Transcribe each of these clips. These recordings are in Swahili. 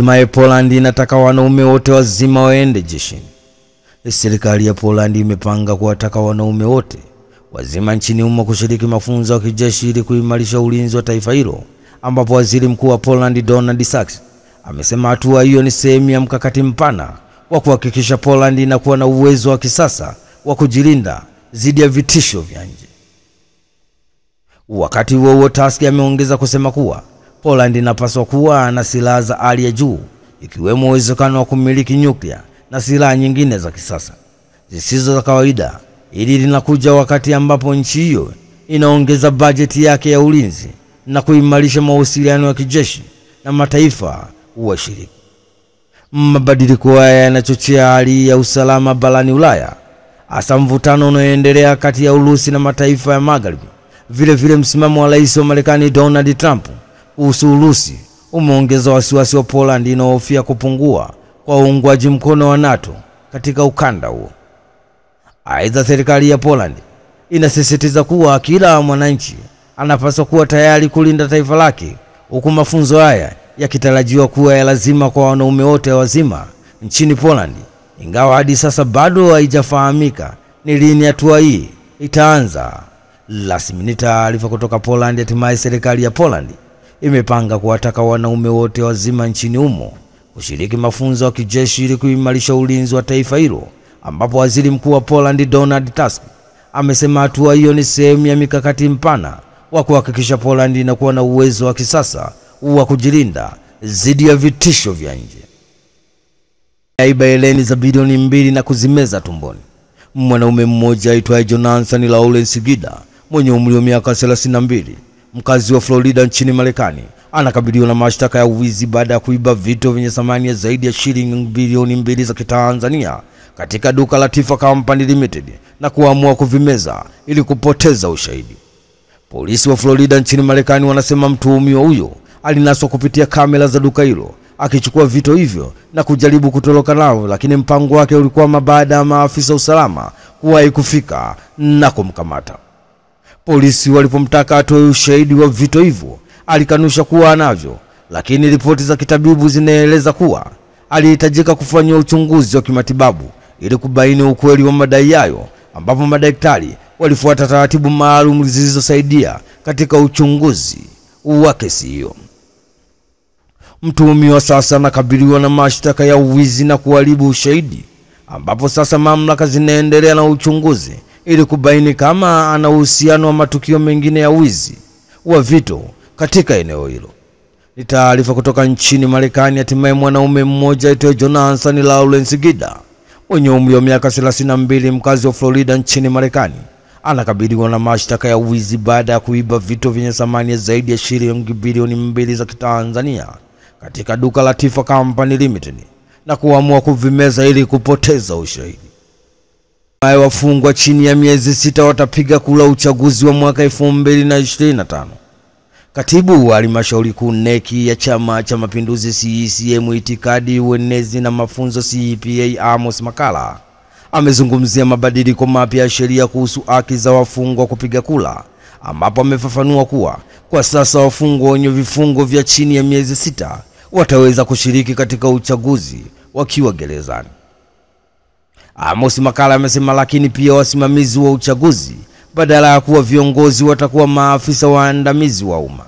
Hatimaye Poland inataka wanaume wote wazima waende jeshini. Serikali ya Poland imepanga kuwataka wanaume wote wazima nchini humo kushiriki mafunzo ya kijeshi ili kuimarisha ulinzi wa taifa hilo, ambapo waziri mkuu wa Poland Donald Tusk amesema hatua hiyo ni sehemu ya mkakati mpana wa kuhakikisha Poland inakuwa na uwezo wa kisasa wa kujilinda dhidi ya vitisho vya nje. Wakati huo Tusk ameongeza kusema kuwa Poland inapaswa kuwa na silaha za hali ya juu, ikiwemo uwezekano wa kumiliki nyuklia na silaha nyingine za kisasa zisizo za kawaida. Hili linakuja wakati ambapo nchi hiyo inaongeza bajeti yake ya ulinzi na kuimarisha mahusiano ya kijeshi na mataifa washirika. Mabadiliko haya yanachochea hali ya usalama barani Ulaya, hasa mvutano unaoendelea kati ya Urusi na mataifa ya Magharibi. Vile msimamo wa Rais wa Marekani Donald Trump kuhusu Urusi umeongeza wasiwasi wa Poland inayohofia kupungua kwa uungwaji mkono wa NATO katika ukanda huo. Aidha, serikali ya Poland inasisitiza kuwa kila mwananchi anapaswa kuwa tayari kulinda taifa lake, huku mafunzo haya yakitarajiwa kuwa ya lazima kwa wanaume wote wazima nchini Poland, ingawa hadi sasa bado haijafahamika ni lini hatua hii itaanza rasmi. Ni taarifa kutoka Poland. Hatimaye serikali ya Poland imepanga kuwataka wanaume wote wazima nchini humo kushiriki mafunzo ya kijeshi ili kuimarisha ulinzi wa taifa hilo, ambapo waziri mkuu wa Poland Donald Tusk amesema hatua hiyo ni sehemu ya mikakati mpana wa kuhakikisha Poland inakuwa na uwezo wa kisasa wa kujilinda dhidi ya vitisho vya nje. Aiba eleni za bilioni 2 na kuzimeza tumboni. Mwanaume mmoja aitwaye Jonathan Lawrence Gida mwenye umri wa miaka 32, mkazi wa Florida nchini Marekani, anakabiliwa na mashtaka ya uwizi baada ya kuiba vitu vyenye thamani ya zaidi ya shilingi bilioni 2 za Kitanzania katika duka la Tifa Company Limited na kuamua kuvimeza ili kupoteza ushahidi. Polisi wa Florida nchini Marekani wanasema mtuhumiwa huyo alinaswa kupitia kamera za duka hilo akichukua vitu hivyo na kujaribu kutoroka nao, lakini mpango wake ulikuwa baada ya maafisa usalama kuwahi kufika na kumkamata. Polisi walipomtaka atoe ushahidi wa vitu hivyo, alikanusha kuwa anavyo, lakini ripoti za kitabibu zinaeleza kuwa alihitajika kufanywa uchunguzi wa kimatibabu ili kubaini ukweli wa madai hayo, ambapo madaktari walifuata taratibu maalum zilizosaidia katika uchunguzi wa kesi hiyo. Mtuhumiwa sasa anakabiliwa na mashtaka ya uwizi na kuharibu ushahidi, ambapo sasa mamlaka zinaendelea na uchunguzi ili kubaini kama ana uhusiano wa matukio mengine ya wizi wa vitu katika eneo hilo. Ni taarifa kutoka nchini Marekani. Hatimaye mwanaume mmoja aitwaye Jonathan Lawrence Gida mwenye umri wa miaka 32, mkazi wa Florida nchini Marekani, anakabiliwa na mashtaka ya uwizi baada ya kuiba vitu vyenye thamani ya zaidi ya shilingi bilioni 2 za Kitanzania katika duka la Tifa Company Limited na kuamua kuvimeza ili kupoteza ushahidi. Wafungwa chini ya miezi 6 watapiga kura uchaguzi wa mwaka 2025. Katibu wa halmashauri kuu NEC ya Chama cha Mapinduzi CCM itikadi, uenezi na mafunzo CPA Amos Makala amezungumzia mabadiliko mapya ya sheria kuhusu haki za wafungwa kupiga kura, ambapo amefafanua kuwa kwa sasa wafungwa wenye vifungo vya chini ya miezi 6 wataweza kushiriki katika uchaguzi wakiwa gerezani. Amos Makala amesema lakini pia wasimamizi wa uchaguzi badala ya kuwa viongozi watakuwa maafisa waandamizi wa umma.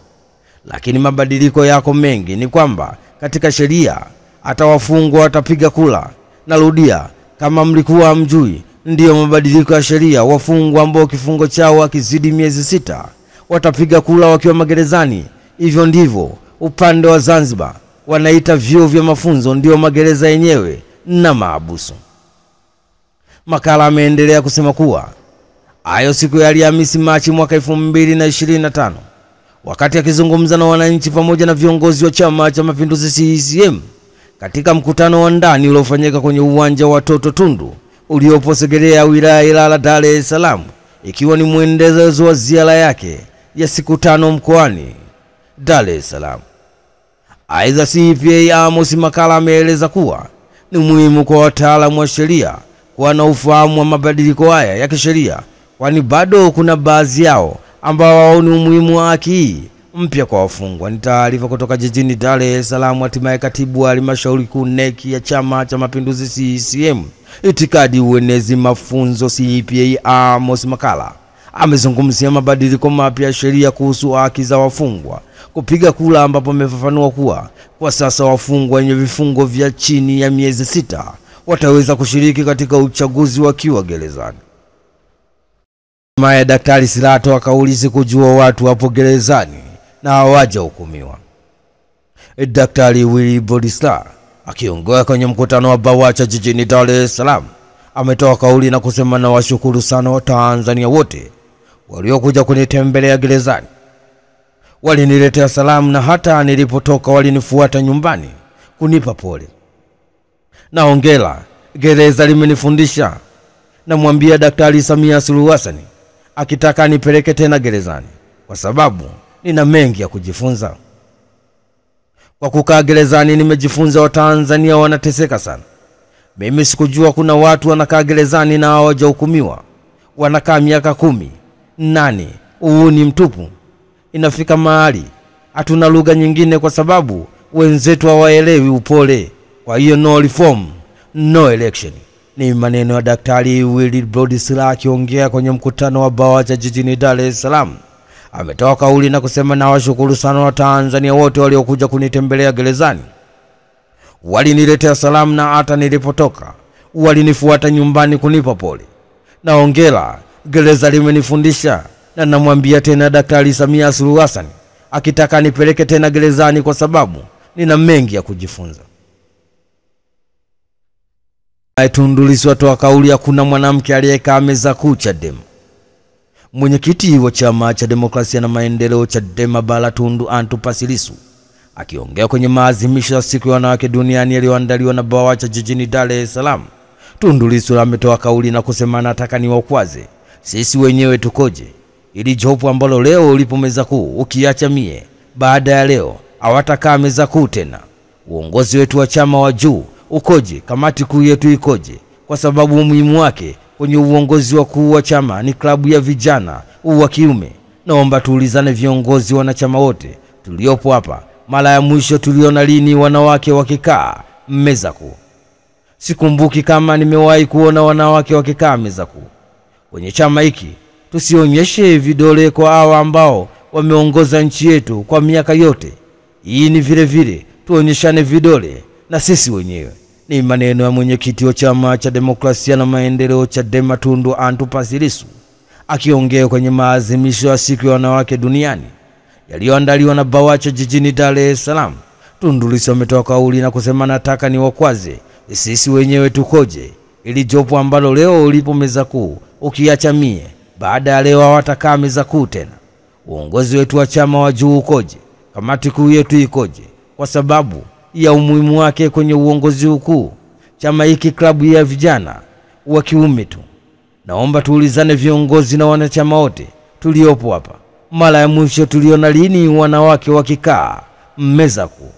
Lakini mabadiliko yako mengi ni kwamba katika sheria hata wafungwa watapiga kura. Narudia, kama mlikuwa mjui, ndio mabadiliko ya sheria. Wafungwa ambao kifungo chao hakizidi miezi 6 watapiga kura wakiwa magerezani. Hivyo ndivyo upande wa Zanzibar wanaita vyuo vya mafunzo, ndio magereza yenyewe na maabusu. Makala ameendelea kusema kuwa hayo siku ya Alhamisi Machi mwaka 2025 wakati akizungumza na wananchi pamoja na viongozi wa Chama cha Mapinduzi CCM katika mkutano wa ndani uliofanyika kwenye uwanja wa Toto Tundu uliopo Segerea, wilaya Ilala, Dar es Salaam, ikiwa ni mwendelezo wa ziara yake ya siku 5 mkoani Dar es Salaam. Aidha, CPA Amos Makala ameeleza kuwa ni muhimu kwa wataalamu wa sheria kuwa na ufahamu wa mabadiliko haya ya kisheria, kwani bado kuna baadhi yao ambao waoni umuhimu wa haki hii mpya kwa wafungwa. Ni taarifa kutoka jijini Dar es Salaam. Hatimaye katibu wa halmashauri kuu NEC ya Chama cha Mapinduzi CCM itikadi, uenezi, mafunzo CPA Amos Makalla amezungumzia mabadiliko mapya ya sheria kuhusu haki za wafungwa kupiga kura, ambapo amefafanua kuwa kwa sasa wafungwa wenye vifungo vya chini ya miezi 6 wataweza kushiriki katika uchaguzi wakiwa gerezani. Hatimaye Daktari Slaa atoa kauli sikujua watu wapo gerezani na hawajahukumiwa. Daktari Wilbrod Slaa akiongea kwenye mkutano wa BAWACHA jijini Dar es Salaam ametoa kauli na kusema, na washukuru sana Watanzania wote waliokuja kunitembelea gerezani. Waliniletea salamu na hata nilipotoka walinifuata nyumbani kunipa pole. Naongera, gereza limenifundisha. Namwambia Daktari Samia Suluhu Hassan akitaka nipeleke tena gerezani, kwa sababu nina mengi ya kujifunza. Kwa kukaa gerezani nimejifunza Watanzania wanateseka sana. Mimi sikujua kuna watu wanakaa gerezani na hawajahukumiwa. Wanakaa miaka 10, 8, ni mtupu. Inafika mahali hatuna lugha nyingine kwa sababu wenzetu hawaelewi upole. Kwa hiyo no reform, no election. Ni maneno ya Daktari Wilbrod Slaa akiongea kwenye mkutano wa BAWACHA jijini Dar es Salaam. Ametoa kauli na kusema, na washukuru sana Watanzania wote waliokuja kunitembelea gerezani. Waliniletea salamu na hata nilipotoka walinifuata nyumbani kunipa pole. Naongera, gereza limenifundisha, na namwambia tena Daktari Samia Suluhu Hassan akitaka nipeleke tena gerezani, kwa sababu nina mengi ya kujifunza. Tundu Lissu atoa kauli ya kuna mwanamke aliyekaa meza kuu Chadema. Mwenyekiti wa Chama cha Demokrasia na Maendeleo Chadema Bara Tundu Antipas Lissu akiongea kwenye maadhimisho ya siku ya wanawake duniani yaliyoandaliwa na BAWACHA jijini Dar es Salaam, Tundu Lissu ametoa kauli na kusema, nataka niwakwaze sisi wenyewe tukoje. Ili jopo ambalo leo ulipo meza kuu ukiacha mie, baada ya leo hawatakaa meza kuu tena. Uongozi wetu wa chama wa juu ukoje? Kamati kuu yetu ikoje? Kwa sababu umuhimu wake kwenye uongozi wa kuu wa chama ni klabu ya vijana wa kiume. Naomba tuulizane viongozi wanachama wote tuliopo hapa, mara ya mwisho tuliona lini wanawake wakikaa meza kuu? Sikumbuki kama nimewahi kuona wanawake wakikaa meza kuu kwenye chama hiki. Tusionyeshe vidole kwa hawa ambao wameongoza nchi yetu kwa miaka yote. Hii ni vile vile tuonyeshane vidole na sisi wenyewe. Ni maneno ya mwenyekiti wa Chama cha Demokrasia na Maendeleo Chadema Tundu Antipas Lissu akiongea kwenye maadhimisho ya siku ya wanawake duniani yaliyoandaliwa na BAWACHA jijini Dar es Salaam. Tundu Lissu ametoa kauli na kusema, nataka niwakwaze sisi wenyewe tukoje. Ili jopo ambalo leo ulipo meza kuu ukiacha mie, baada ya leo hawatakaa meza kuu tena. Uongozi wetu wa chama wa juu ukoje? Kamati kuu yetu ikoje? Kwa sababu ya umuhimu wake kwenye uongozi ukuu chama hiki klabu ya vijana wa kiume tu. Naomba tuulizane viongozi na wanachama wote tuliopo hapa, mara ya mwisho tuliona lini wanawake wakikaa meza kuu?